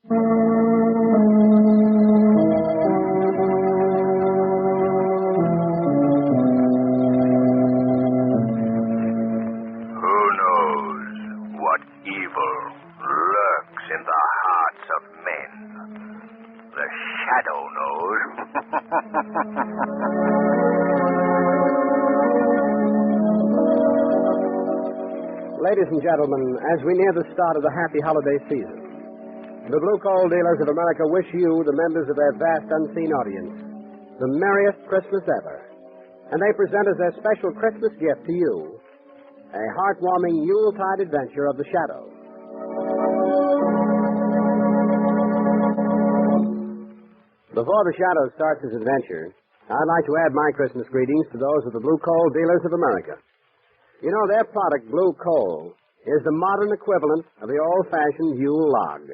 Who knows what evil lurks in the hearts of men? The Shadow knows. Ladies and gentlemen, as we near the start of the happy holiday season, the Blue Coal Dealers of America wish you, the members of their vast unseen audience, the merriest Christmas ever. And they present as their special Christmas gift to you a heartwarming Yuletide adventure of the Shadow. Before the Shadow starts his adventure, I'd like to add my Christmas greetings to those of the Blue Coal Dealers of America. You know, their product, Blue Coal, is the modern equivalent of the old-fashioned Yule log.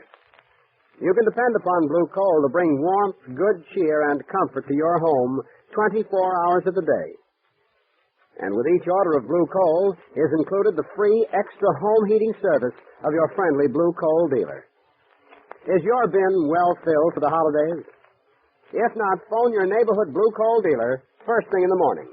You can depend upon Blue Coal to bring warmth, good cheer, and comfort to your home 24 hours of the day. And with each order of Blue Coal is included the free extra home heating service of your friendly Blue Coal dealer. Is your bin well filled for the holidays? If not, phone your neighborhood Blue Coal dealer first thing in the morning.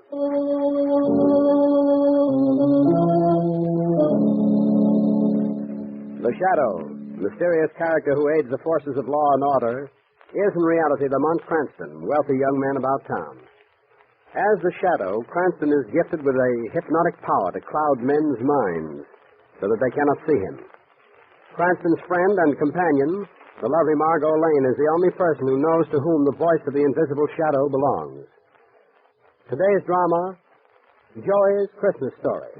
The Shadow, mysterious character who aids the forces of law and order, is in reality Lamont Cranston, wealthy young man about town. As the Shadow, Cranston is gifted with a hypnotic power to cloud men's minds so that they cannot see him. Cranston's friend and companion, the lovely Margot Lane, is the only person who knows to whom the voice of the invisible Shadow belongs. Today's drama, Joey's Christmas Story.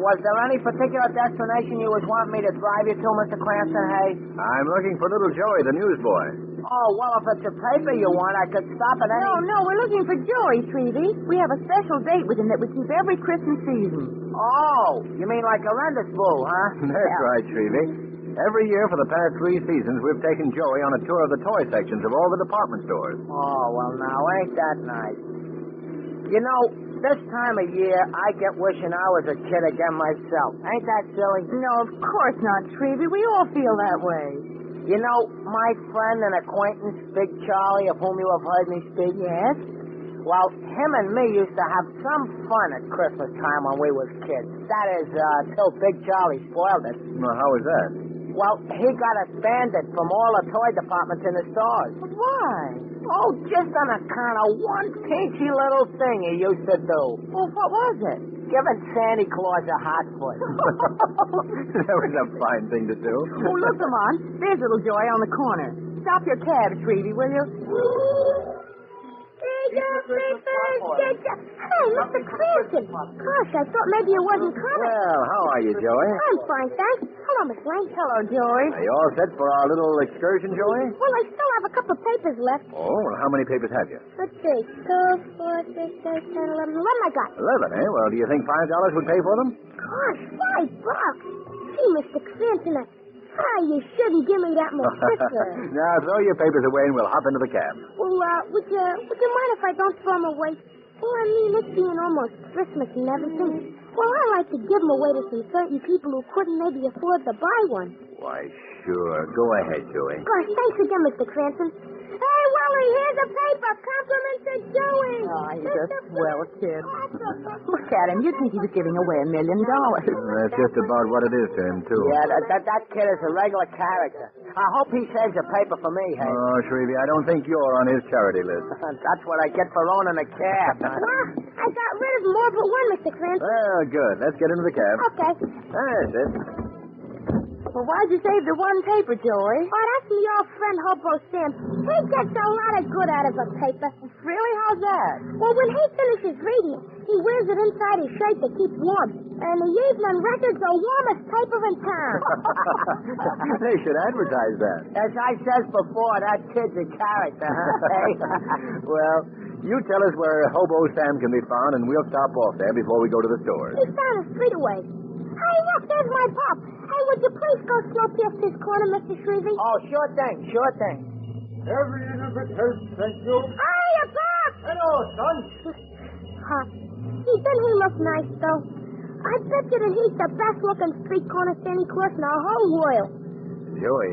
Was there any particular destination you was wanting me to drive you to, Mr. Cranston, hey? I'm looking for little Joey, the newsboy. Oh, well, if it's a paper you want, I could stop at any... No, we're looking for Joey, Treevy. We have a special date with him that we keep every Christmas season. Oh, you mean like a rendezvous, huh? That's right, Shrevey. Every year for the past 3 seasons, we've taken Joey on a tour of the toy sections of all the department stores. Oh, well, now, ain't that nice? You know, this time of year, I get wishing I was a kid again myself. Ain't that silly? No, of course not, Treevy. We all feel that way. You know, my friend and acquaintance, Big Charlie, of whom you have heard me speak? Yes? Well, him and me used to have some fun at Christmas time when we was kids. That is, till Big Charlie spoiled it. Well, how was that? Well, he got us banded from all the toy departments in the stores. But why? Oh, just on account of one pinchy little thing he used to do. Well, what was it? Giving Santa Claus a hot foot. That was a fine thing to do. Oh, look, Lamont. There's little Joey on the corner. Stop your cab, Treevy, will you? Hey, Mr. Cranston. Gosh, I thought maybe you wasn't coming. Well, how are you, Joey? I'm fine, thanks. Hello, Miss Lane. Hello, Joey. Are you all set for our little excursion, Joey? Well, I still have a couple of papers left. Oh, well, how many papers have you? Let's see. 2, 4, 6, 8, 10, 11. 11 I got. 11, eh? Well, do you think $5 would pay for them? Gosh, $5. Gee, Mr. Cranston, you shouldn't give me that much sister. Now, throw your papers away and we'll hop into the cab. Well, would you mind if I don't throw them away? Well, I mean, it's being almost Christmas and everything. Well, I like to give them away to some certain people who couldn't maybe afford to buy one. Why, sure. Go ahead, Joey. Gosh, thanks again, Mr. Cranston. Hey, Willie, here's a paper. Compliments to Joey. Oh, he's a swell kid. Look at him. You'd think he was giving away $1 million. That's just about what it is to him, too. Yeah, that kid is a regular character. I hope he saves a paper for me, hey. Oh, Shrevey, I don't think you're on his charity list. That's what I get for owning a cab. Well, I got rid of more but one, Mr. Cranston. Well, good. Let's get into the cab. Okay. That's it. Well, why'd you save the one paper, Joey? Oh, that's me old friend Hobo Sam. He gets a lot of good out of a paper. Really? How's that? Well, when he finishes reading it, he wears it inside his shirt to keep warm. And the Evening Record's the warmest paper in town. They should advertise that. As I says before, that kid's a character, huh? Hey? Well, you tell us where Hobo Sam can be found, and we'll stop off there before we go to the stores. He's down the street away. Hey, look, there's my pop. Hey, would you please go slow past this corner, Mr. Shrevey? Oh, sure thing. Every little bit helps, thank you. Hiya, Pop! Hello, son. doesn't he look nice, though? I bet you that he's the best-looking street corner Santa Claus in the whole world. Joey,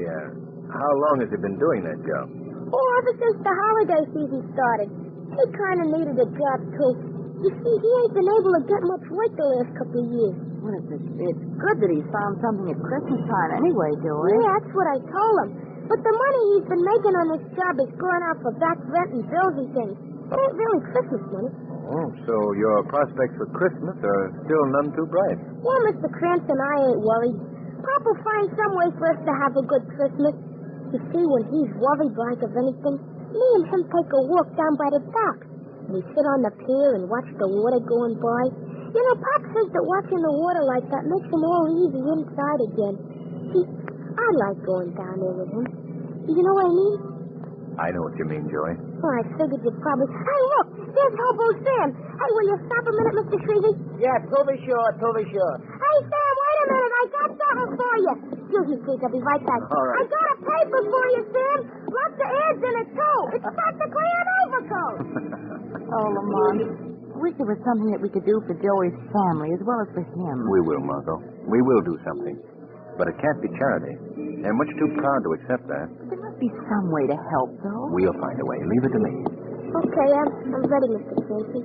how long has he been doing that job? Oh, ever since the holiday season started. He kind of needed a job, too. You see, he ain't been able to get much work the last couple of years. Well, it's good that he's found something at Christmas time anyway, Joey. Yeah, that's what I told him. But the money he's been making on this job is going out for back rent and bills and things. It ain't really Christmas money. Oh, so your prospects for Christmas are still none too bright. Well, Mr. Cranston, I ain't worried. Papa'll find some way for us to have a good Christmas. You see, when he's worried like of anything, me and him take a walk down by the dock. We sit on the pier and watch the water going by. You know, Pop says that watching the water like that makes him all easy inside again. See, I like going down there with him. You know what I mean? I know what you mean, Joey. Oh, I figured you'd probably... Hey, look! There's Hobo Sam! Hey, will you stop a minute, Mr. Shrevey? Yeah, to be sure. Hey, Sam, wait a minute. I got something for you. Excuse me, please. I'll be right back. All right. I got a paper for you, Sam. Lots of ads in it, too. It's practically an overcoat. Oh, Lamont, I wish there was something that we could do for Joey's family as well as for him. We will, Margot. We will do something. But it can't be charity. They're much too proud to accept that. There must be some way to help, though. We'll find a way. Leave it to me. Okay, I'm ready, Mr. Clancy.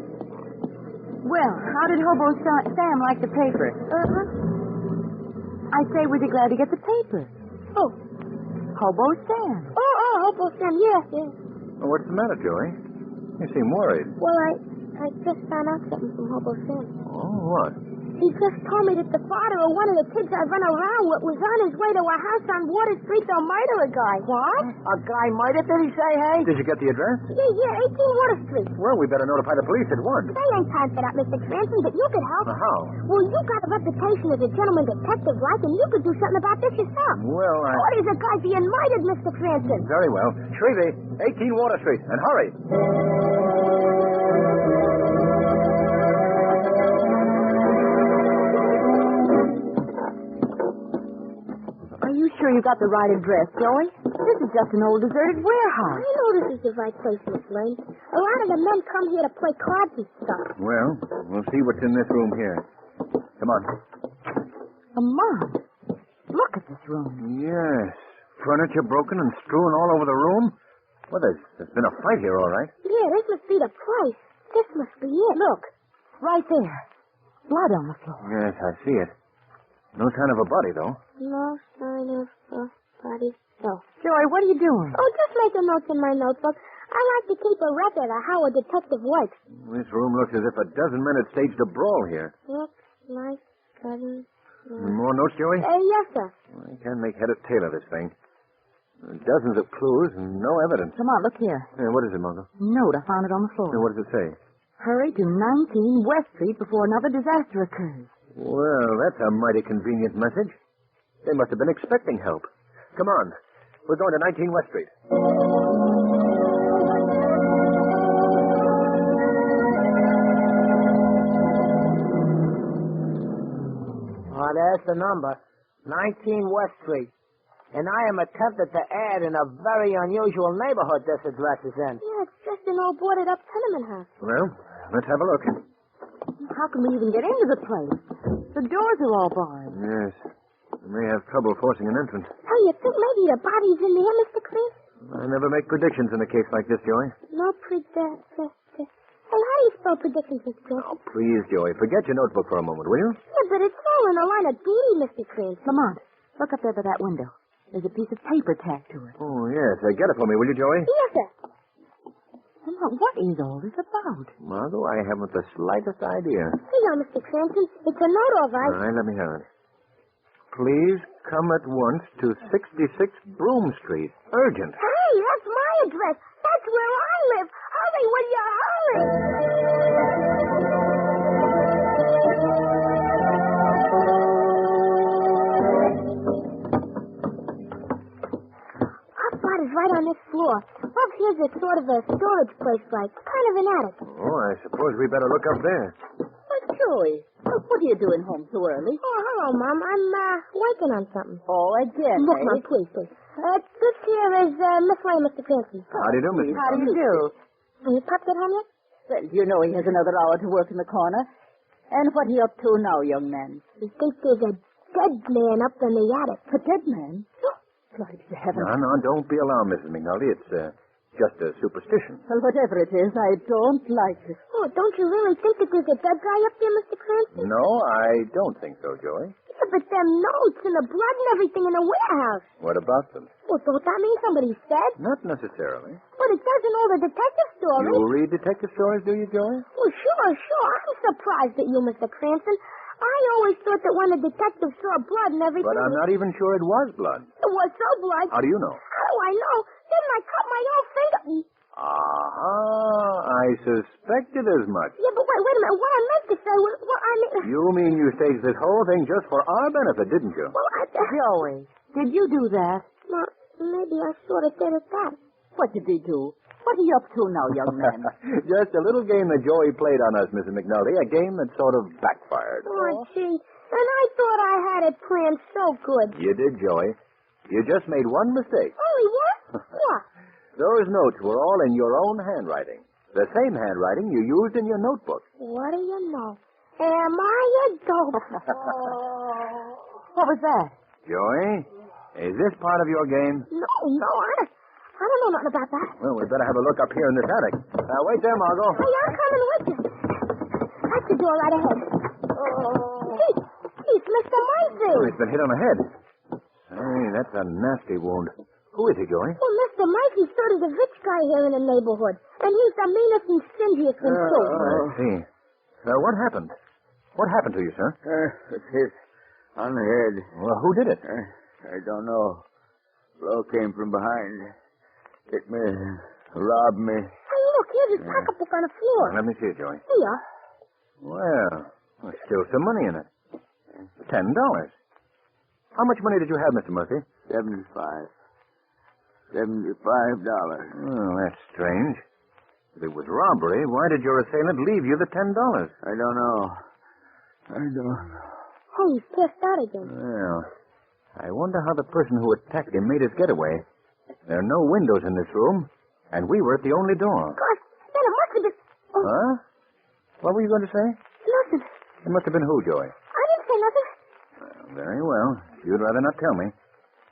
Well, how did Hobo Sam like the paper? I say, was he glad to get the paper? Oh. Hobo Sam. Oh, Hobo Sam, yeah. Well, what's the matter, Joey? You seem worried. Well, I just found out something from Hobo Sam. Oh, what? He just told me that the father of one of the kids I run around with was on his way to a house on Water Street to murder a guy. What? A guy murdered, did he say, hey? Did you get the address? Yeah, 18 Water Street. Well, we better notify the police at once. They ain't time for that, Mr. Cranston, but you could help. How? Well, you got a reputation as a gentleman detective, like, and you could do something about this yourself. Well, Oh, there's a guy being murdered, Mr. Cranston. Very well. Shrevey, 18 Water Street, and hurry. Are you sure you got the right address, Joey? This is just an old deserted warehouse. I know this is the right place, Miss Lane. A lot of the men come here to play cards and stuff. Well, we'll see what's in this room here. Come on. Lamont, look at this room. Yes. Furniture broken and strewn all over the room. Well, there's been a fight here, all right. Yeah, this must be the place. This must be it. Look, right there. Blood on the floor. Yes, I see it. No sign of a body, though. No sign of a body. No. Joey, what are you doing? Oh, just making notes in my notebook. I like to keep a record of how a detective works. This room looks as if a dozen men had staged a brawl here. Looks like dozen. More notes, Joey? Yes, sir. I can't make head or tail of this thing. Dozens of clues and no evidence. Come on, look here. What is it, Margot? Note, I found it on the floor. What does it say? Hurry to 19 West Street before another disaster occurs. Well, that's a mighty convenient message. They must have been expecting help. Come on. We're going to 19 West Street. Oh, there's the number. 19 West Street. And I am attempted to add in a very unusual neighborhood this address is in. Yeah, it's just an old boarded-up tenement house. Well, let's have a look. How can we even get into the place? The doors are all barred. Yes. We may have trouble forcing an entrance. Hey, you think maybe the body's in there, Mr. Chris? I never make predictions in a case like this, Joey. No predictions. Hey, how do you spell predictions, Mr. Chris? Oh, please, Joey. Forget your notebook for a moment, will you? Yeah, but it's all in the line of duty, Mr. Chris. Lamont, look up there by that window. There's a piece of paper tacked to it. Oh, yes. Get it for me, will you, Joey? Yes, sir. Lamont, what is all this about? Margot, I haven't the slightest idea. Here you are, Mr. Cranston. It's a note, all right. All right, let me have it. Please come at once to 66 Broome Street. Urgent. Hey, that's my address. That's where I live. Hurry, will you hurry? Our spot is right on this floor. Up here's a sort of a storage place, like kind of an attic. Oh, I suppose we better look up there. But Joey, what are you doing home so early? Oh, hello, Mom. I'm working on something. Oh, again, Look, Mom, please. This here is Miss Lane, Mr. Cranston. How do you do, Mrs. How do you do? Are you Pop at home yet? Well, you know he has another hour to work in the corner. And what are you up to now, young man? We think there's a dead man up in the attic. A dead man? Glory to heaven. No, don't be alarmed, Mrs. McNulty. It's just a superstition. Well, whatever it is, I don't like it. Oh, don't you really think that there's a dead guy up there, Mr. Cranston? No, I don't think so, Joey. Yeah, but them notes and the blood and everything in the warehouse. What about them? Well, don't that mean somebody's dead? Not necessarily. But it does in all the detective stories. You read detective stories, do you, Joey? Well, sure. I'm surprised at you, Mr. Cranston. I always thought that when a detective saw blood and everything... But I'm not even sure it was blood. It was so blood. How do you know? How do I know? Didn't I cut my own finger? I suspected as much. Yeah, but wait a minute. What I meant to say was... Well, I mean... You mean you staged this whole thing just for our benefit, didn't you? Well, Joey, did you do that? Well, maybe I sort of did at that. What did he do? What are you up to now, young man? Just a little game that Joey played on us, Mrs. McNulty. A game that sort of backfired. Oh, gee. And I thought I had it planned so good. You did, Joey. You just made one mistake. Only what? What? Those notes were all in your own handwriting. The same handwriting you used in your notebook. What do you know? Am I a dope? What was that? Joey, is this part of your game? No, I don't know nothing about that. Well, we'd better have a look up here in this attic. Wait there, Margot. Hey, I'm coming with you. That's the door right ahead. It's Mr. Murphy. Oh, he's been hit on the head. Hey, that's a nasty wound. Who is he, Joey? Well, Mr. Murphy's sort of the rich guy here in the neighborhood. And he's the meanest and stingiest one, too. I see. What happened? What happened to you, sir? It's hit on the head. Well, who did it? I don't know. Blow came from behind. Hit me. Robbed me. Hey, look, here's his pocketbook on the floor. Let me see it, Joey. Here. Well, there's still some money in it. $10. How much money did you have, Mr. Murphy? $75. Oh, that's strange. If it was robbery, why did your assailant leave you the $10? I don't know. Hey, he's pissed out again. Well, I wonder how the person who attacked him made his getaway. There are no windows in this room, and we were at the only door. Gosh, then it must have been... Oh, Huh? What were you going to say? nothing. It must have been who, Joey? I didn't say nothing. Very well. If you'd rather not tell me,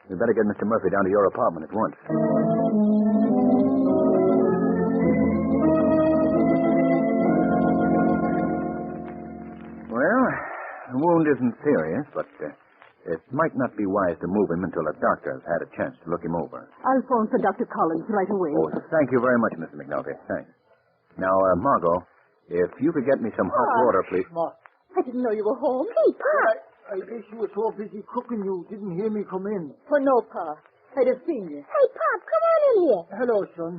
we'd better get Mr. Murphy down to your apartment at once. Well, the wound isn't serious, but it might not be wise to move him until a doctor has had a chance to look him over. I'll phone for Dr. Collins right away. Oh, thank you very much, Mr. McNulty. Thanks. Now, Margot, if you could get me some hot water, please. I didn't know you were home. Hey, Pop. I guess you were so busy cooking you didn't hear me come in. For no, Pa. I'd have seen you. Hey, Pop, come on in here. Hello, son.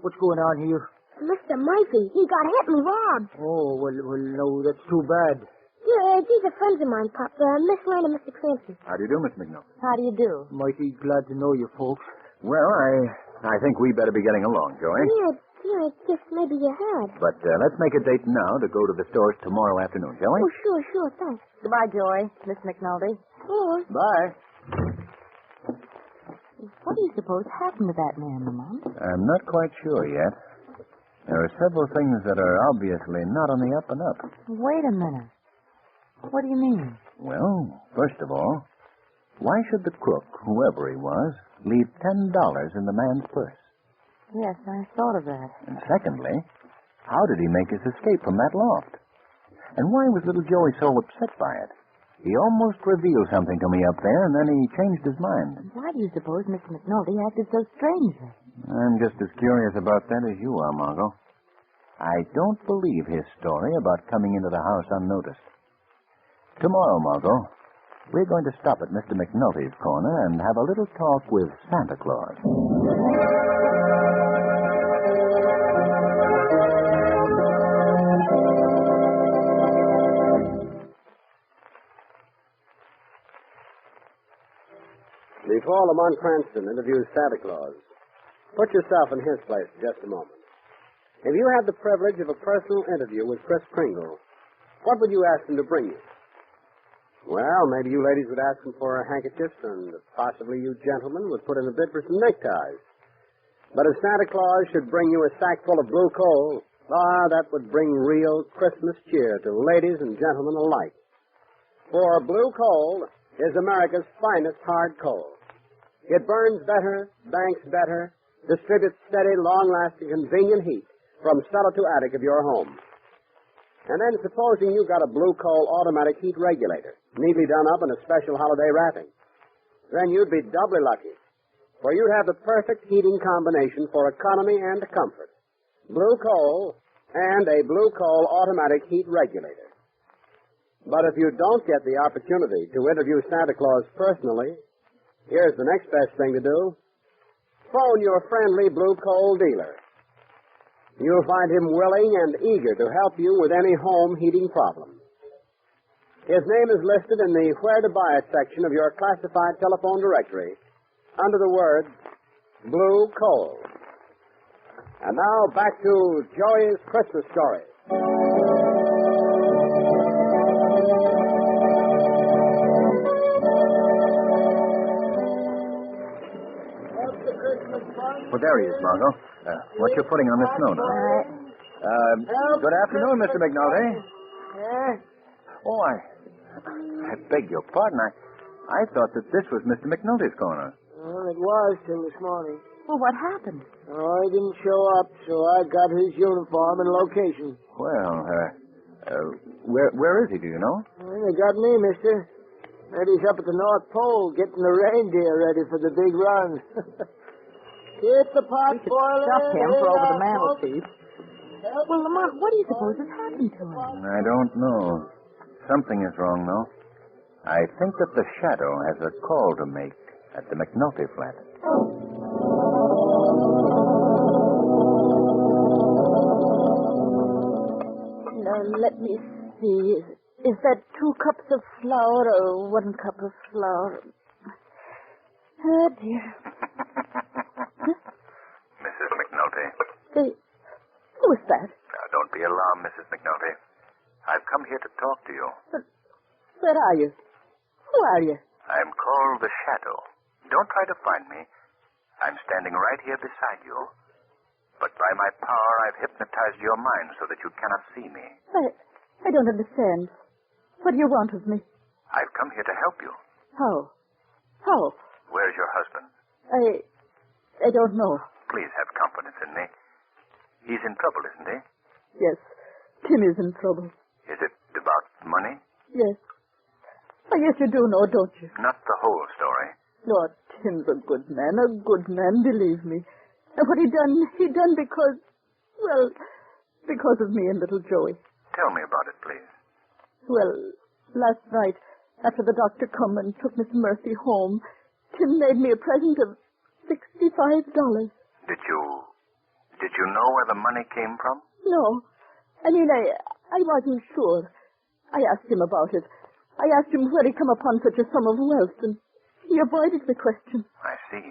What's going on here? Mr. Murphy, he got hit and robbed. Oh, well, no, that's too bad. Yeah, these are friends of mine, Pop. Miss Lane and Mr. Cranston. How do you do, Miss McNulty? How do you do? Mighty glad to know you, folks. Well, I think we better be getting along, Joey. Yeah, I guess maybe you had. But let's make a date now to go to the stores tomorrow afternoon, shall we? Oh, sure, thanks. Goodbye, Joey. Miss McNulty. Oh, Bye. What do you suppose happened to that man, Lamont? I'm not quite sure yet. There are several things that are obviously not on the up and up. Wait a minute. What do you mean? Well, first of all, why should the crook, whoever he was, leave $10 in the man's purse? Yes, I thought of that. And secondly, how did he make his escape from that loft? And why was little Joey so upset by it? He almost revealed something to me up there, and then he changed his mind. Why do you suppose Mr. McNulty acted so strangely? I'm just as curious about that as you are, Margot. I don't believe his story about coming into the house unnoticed. Tomorrow, Margot, we're going to stop at Mr. McNulty's corner and have a little talk with Santa Claus. Before Lamont Cranston interviews Santa Claus, put yourself in his place for just a moment. If you had the privilege of a personal interview with Kris Kringle, what would you ask him to bring you? Well, maybe you ladies would ask him for handkerchiefs, and possibly you gentlemen would put in a bid for some neckties. But if Santa Claus should bring you a sack full of blue coal, That would bring real Christmas cheer to ladies and gentlemen alike. For Blue Coal is America's finest hard coal. It burns better, banks better, distributes steady, long-lasting, convenient heat from cellar to attic of your home. And then supposing you got a Blue Coal automatic heat regulator, neatly done up in a special holiday wrapping. Then you'd be doubly lucky, for you'd have the perfect heating combination for economy and comfort. Blue Coal and a Blue Coal automatic heat regulator. But if you don't get the opportunity to interview Santa Claus personally, here's the next best thing to do. Phone your friendly Blue Coal dealer. You'll find him willing and eager to help you with any home heating problem. His name is listed in the Where to Buy It section of your classified telephone directory under the words Blue Coal. And now back to Joey's Christmas story. Well, there he is, Margot. What you putting on the snow now? Good afternoon, Mr. McNulty. Oh, I beg your pardon. I thought that this was Mr. McNulty's corner. Well, it was till this morning. Well, what happened? Oh, he didn't show up, so I got his uniform and location. Well, where is he, do you know? Well, they got me, mister. Maybe he's up at the North Pole getting the reindeer ready for the big run. Keep the pot boiling. Stuff him for over the mantelpiece. Well, Lamont, what do you suppose has happened to him? I don't know. Something is wrong, though. I think that the Shadow has a call to make at the McNulty flat. Now, let me see. Is that 2 cups of flour or 1 cup of flour? Oh, dear. Mrs. McNulty. Who is that? Now, don't be alarmed, Mrs. McNulty. I've come here to talk to you. But where are you? Who are you? I'm called the Shadow. Don't try to find me. I'm standing right here beside you. But by my power, I've hypnotized your mind so that you cannot see me. I don't understand. What do you want of me? I've come here to help you. How? How? Where's your husband? I don't know. Please have confidence in me. He's in trouble, isn't he? Yes, Tim is in trouble. Is it about money? Yes. I guess you do know, don't you? Not the whole story. No, Tim's a good man, believe me. And what he done because of me and little Joey. Tell me about it, please. Well, last night, after the doctor come and took Miss Murphy home, Tim made me a present of $65. Did you know where the money came from? No. I mean, I wasn't sure. I asked him about it. I asked him where he come upon such a sum of wealth, and he avoided the question. I see.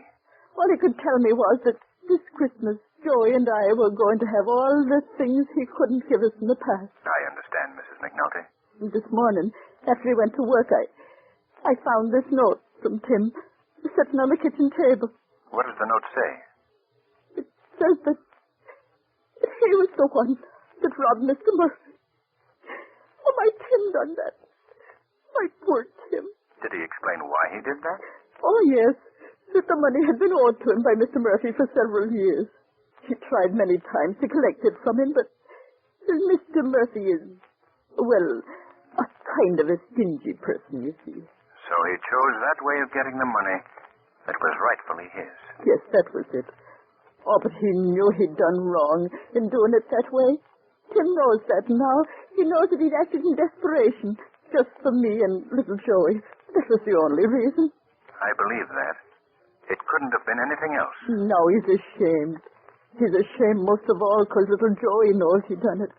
All he could tell me was that this Christmas, Joey and I were going to have all the things he couldn't give us in the past. I understand, Mrs. McNulty. And this morning, after he went to work, I found this note from Tim sitting on the kitchen table. What does the note say? It says that he was the one that robbed Mr. Murphy. Oh, my Tim done that. My poor Tim. Did he explain why he did that? Oh, yes. That the money had been owed to him by Mr. Murphy for several years. He tried many times to collect it from him, but Mr. Murphy is, a kind of a stingy person, you see. So he chose that way of getting the money that was rightfully his. Yes, that was it. Oh, but he knew he'd done wrong in doing it that way. Tim knows that now. He knows that he'd acted in desperation, just for me and little Joey. That was the only reason. I believe that. It couldn't have been anything else. Now he's ashamed. He's ashamed most of all because little Joey knows he done it.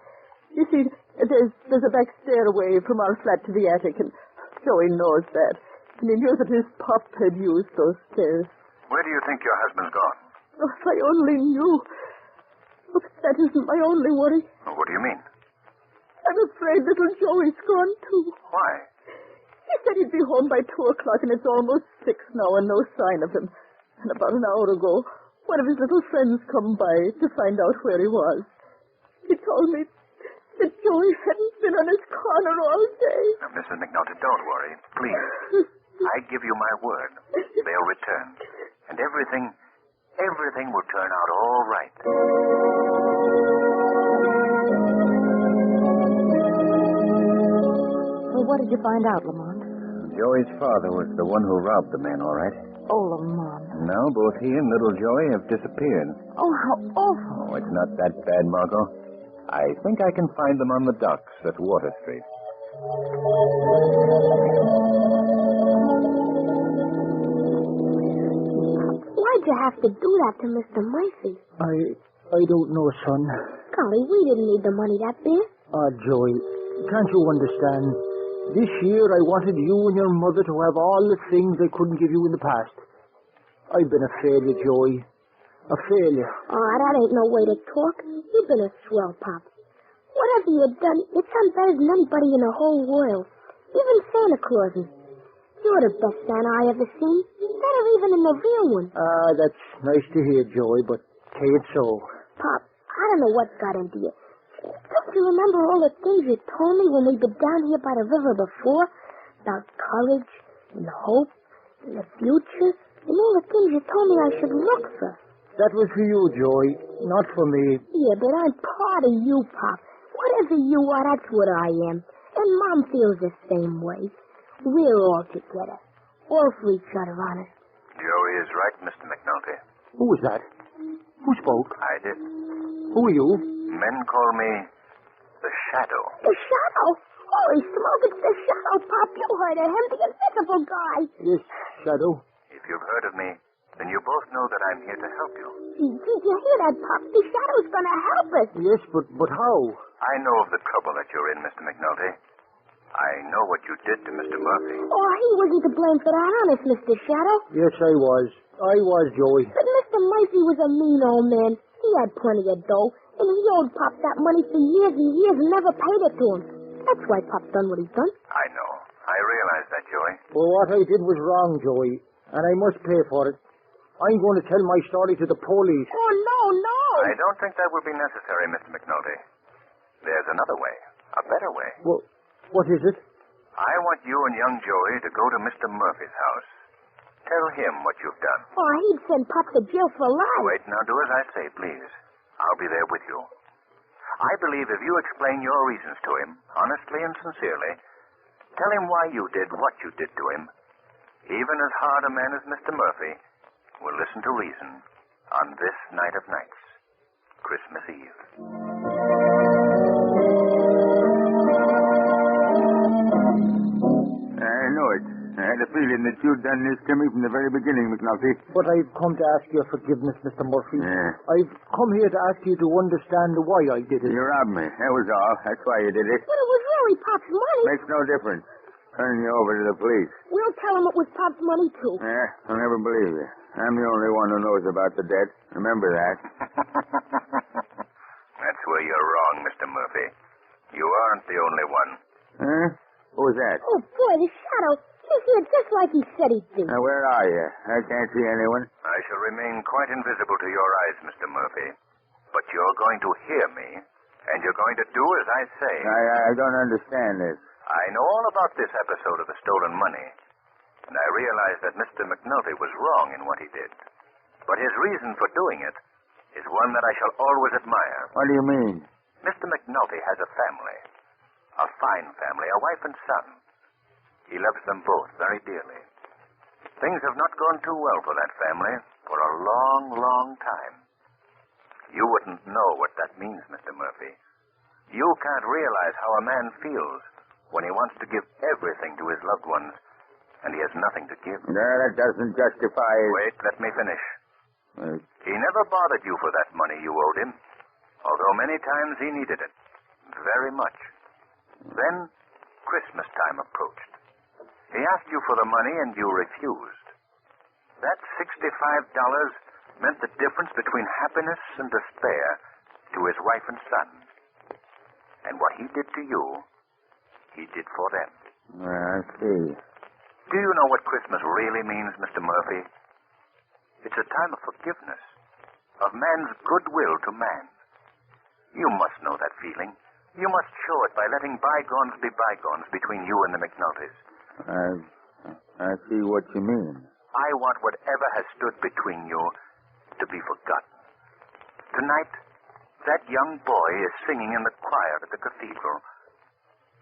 You see, there's a back stairway from our flat to the attic, and Joey knows that. And he knew that his pop had used those stairs. Where do you think your husband's gone? Oh, if I only knew. Oh, but that isn't my only worry. Well, what do you mean? I'm afraid little Joey's gone, too. Why? He said he'd be home by 2 o'clock, and it's almost 6 now, and no sign of him. And about an hour ago, one of his little friends come by to find out where he was. He told me that Joey hadn't been on his corner all day. Now, Mrs. McNulty, don't worry. Please. I give you my word. They'll return. And everything will turn out all right. Well, what did you find out, Lamont? Joey's father was the one who robbed the man, all right. Oh, Lamont. Now both he and little Joey have disappeared. Oh, how awful. Oh, it's not that bad, Margot. I think I can find them on the docks at Water Street. Why'd you have to do that to Mr. Murphy? I don't know, son. Golly, we didn't need the money that bad. Joey, can't you understand? This year I wanted you and your mother to have all the things I couldn't give you in the past. I've been a failure, Joey. A failure. Oh, that ain't no way to talk. You've been a swell, Pop. Whatever you've done, you've done better than anybody in the whole world. Even Santa Claus. You're the best Santa I ever seen. Better even than the real one. That's nice to hear, Joey, but ain't so. Pop, I don't know what got into you. Don't you remember all the things you told me when we'd been down here by the river before? About courage and hope and the future and all the things you told me I should look for. That was for you, Joey, not for me. Yeah, but I'm part of you, Pop. Whatever you are, that's what I am. And Mom feels the same way. We're all together. All for each other, honest. Joey is right, Mr. McNulty. Who was that? Who spoke? I did. Who are you? Men call me the Shadow. The Shadow? Holy smoke, it's the Shadow, Pop. You heard of him, the invisible guy. Yes, Shadow. If you've heard of me, then you both know that I'm here to help you. Did you hear that, Pop? The Shadow's gonna help us. Yes, but how? I know of the trouble that you're in, Mr. McNulty. I know what you did to Mr. Murphy. Oh, he wasn't to blame for that, honest, Mr. Shadow. Yes, I was. I was, Joey. But Mr. Murphy was a mean old man. He had plenty of dough, and he owed Pop that money for years and years and never paid it to him. That's why Pop's done what he's done. I know. I realize that, Joey. Well, what I did was wrong, Joey, and I must pay for it. I'm going to tell my story to the police. Oh, no. I don't think that will be necessary, Mr. McNulty. There's another way. A better way. Well, what is it? I want you and young Joey to go to Mr. Murphy's house. Tell him what you've done. Oh, he'd send Pop to jail for life. Wait, now do as I say, please. I'll be there with you. I believe if you explain your reasons to him, honestly and sincerely, tell him why you did what you did to him, even as hard a man as Mr. Murphy will listen to reason on this night of nights, Christmas Eve. I know it. I had a feeling that you'd done this to me from the very beginning, McNulty. But I've come to ask your forgiveness, Mr. Murphy. Yeah. I've come here to ask you to understand why I did it. You robbed me. That was all. That's why you did it. But it was really Pop's money. Makes no difference. Turning you over to the police. We'll tell him it was Pop's money, too. Yeah, I'll never believe you. I'm the only one who knows about the debt. Remember that. That's where you're wrong, Mr. Murphy. You aren't the only one. Huh? Who was that? Oh, boy, the Shadow. He's here just like he said he'd be. Now, where are you? I can't see anyone. I shall remain quite invisible to your eyes, Mr. Murphy. But you're going to hear me, and you're going to do as I say. I don't understand this. I know all about this episode of the stolen money, and I realize that Mr. McNulty was wrong in what he did. But his reason for doing it is one that I shall always admire. What do you mean? Mr. McNulty has a family. A fine family, a wife and son. He loves them both very dearly. Things have not gone too well for that family for a long, long time. You wouldn't know what that means, Mr. Murphy. You can't realize how a man feels when he wants to give everything to his loved ones, and he has nothing to give. No, that doesn't justify it. Wait, let me finish. He never bothered you for that money you owed him, although many times he needed it. Very much. Then Christmas time approached. He asked you for the money, and you refused. That $65 meant the difference between happiness and despair to his wife and son. And what he did to you, he did for them. I see. Do you know what Christmas really means, Mr. Murphy? It's a time of forgiveness, of man's goodwill to man. You must know that feeling. You must show it by letting bygones be bygones between you and the McNultys. I see what you mean. I want whatever has stood between you to be forgotten. Tonight, that young boy is singing in the choir at the cathedral.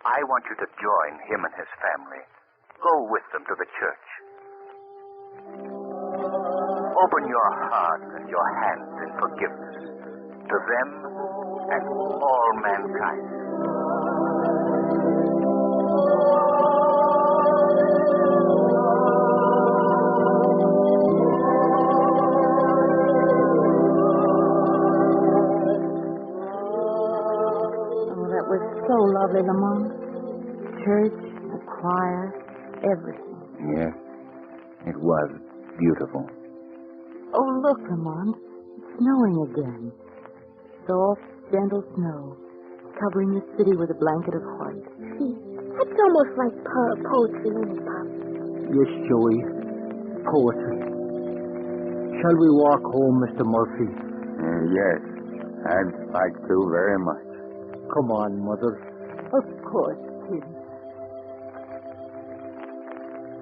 I want you to join him and his family. Go with them to the church. Open your heart and your hands in forgiveness to them and all mankind. So lovely, Lamont. Church, the choir, everything. Yes, it was beautiful. Oh, look, Lamont. It's snowing again. Soft, gentle snow, covering the city with a blanket of white. See, that's almost like poetry, isn't it, Pop? Yes, Joey. Poetry. Shall we walk home, Mr. Murphy? Yes, I'd like to very much. Come on, Mother. Of course, Tim.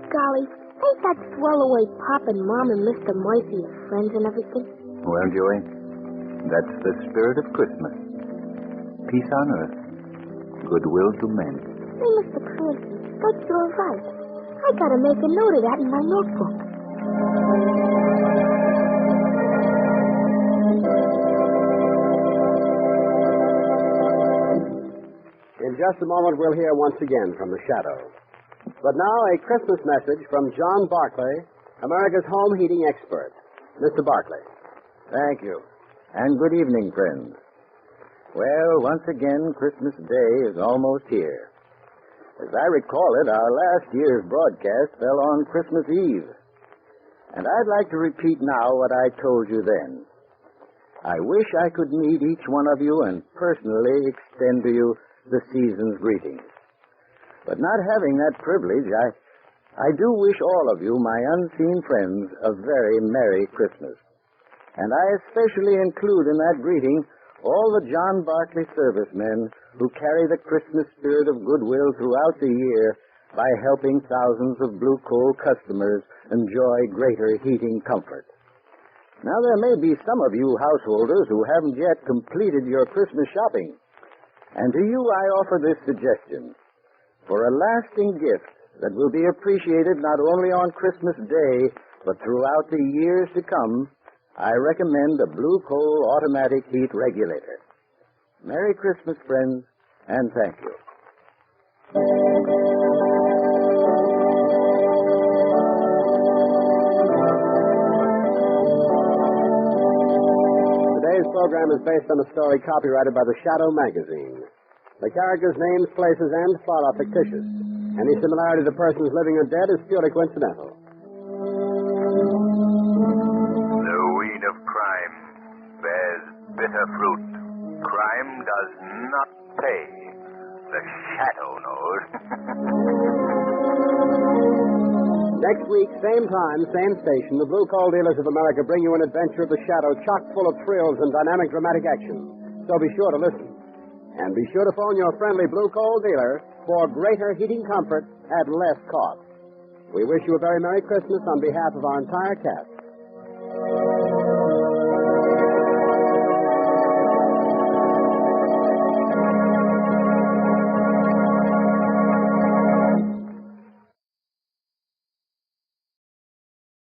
Golly, ain't that swell the way Pop and Mom and Mr. Murphy are friends and everything? Well, Joey, that's the spirit of Christmas. Peace on earth, goodwill to men. Hey, Mr. Clancy, that's all right. I gotta make a note of that in my notebook. In just a moment, we'll hear once again from the shadow. But now, a Christmas message from John Barclay, America's home heating expert. Mr. Barclay. Thank you. And good evening, friends. Well, once again, Christmas Day is almost here. As I recall it, our last year's broadcast fell on Christmas Eve. And I'd like to repeat now what I told you then. I wish I could meet each one of you and personally extend to you the season's greetings. But not having that privilege, I do wish all of you, my unseen friends, a very Merry Christmas. And I especially include in that greeting all the John Barclay servicemen who carry the Christmas spirit of goodwill throughout the year by helping thousands of blue coal customers enjoy greater heating comfort. Now, there may be some of you householders who haven't yet completed your Christmas shopping. And to you I offer this suggestion. For a lasting gift that will be appreciated not only on Christmas Day, but throughout the years to come, I recommend a Blue Coal automatic heat regulator. Merry Christmas, friends, and thank you. Today's program is based on a story copyrighted by the Shadow magazine. The characters' names, places, and plot are fictitious. Any similarity to persons living or dead is purely coincidental. The weed of crime bears bitter fruit. Crime does not pay. The shadow knows. Next week, same time, same station, the Blue Coal Dealers of America bring you an adventure of the Shadow chock full of thrills and dynamic dramatic action. So be sure to listen. And be sure to phone your friendly Blue Coal dealer for greater heating comfort at less cost. We wish you a very Merry Christmas on behalf of our entire cast.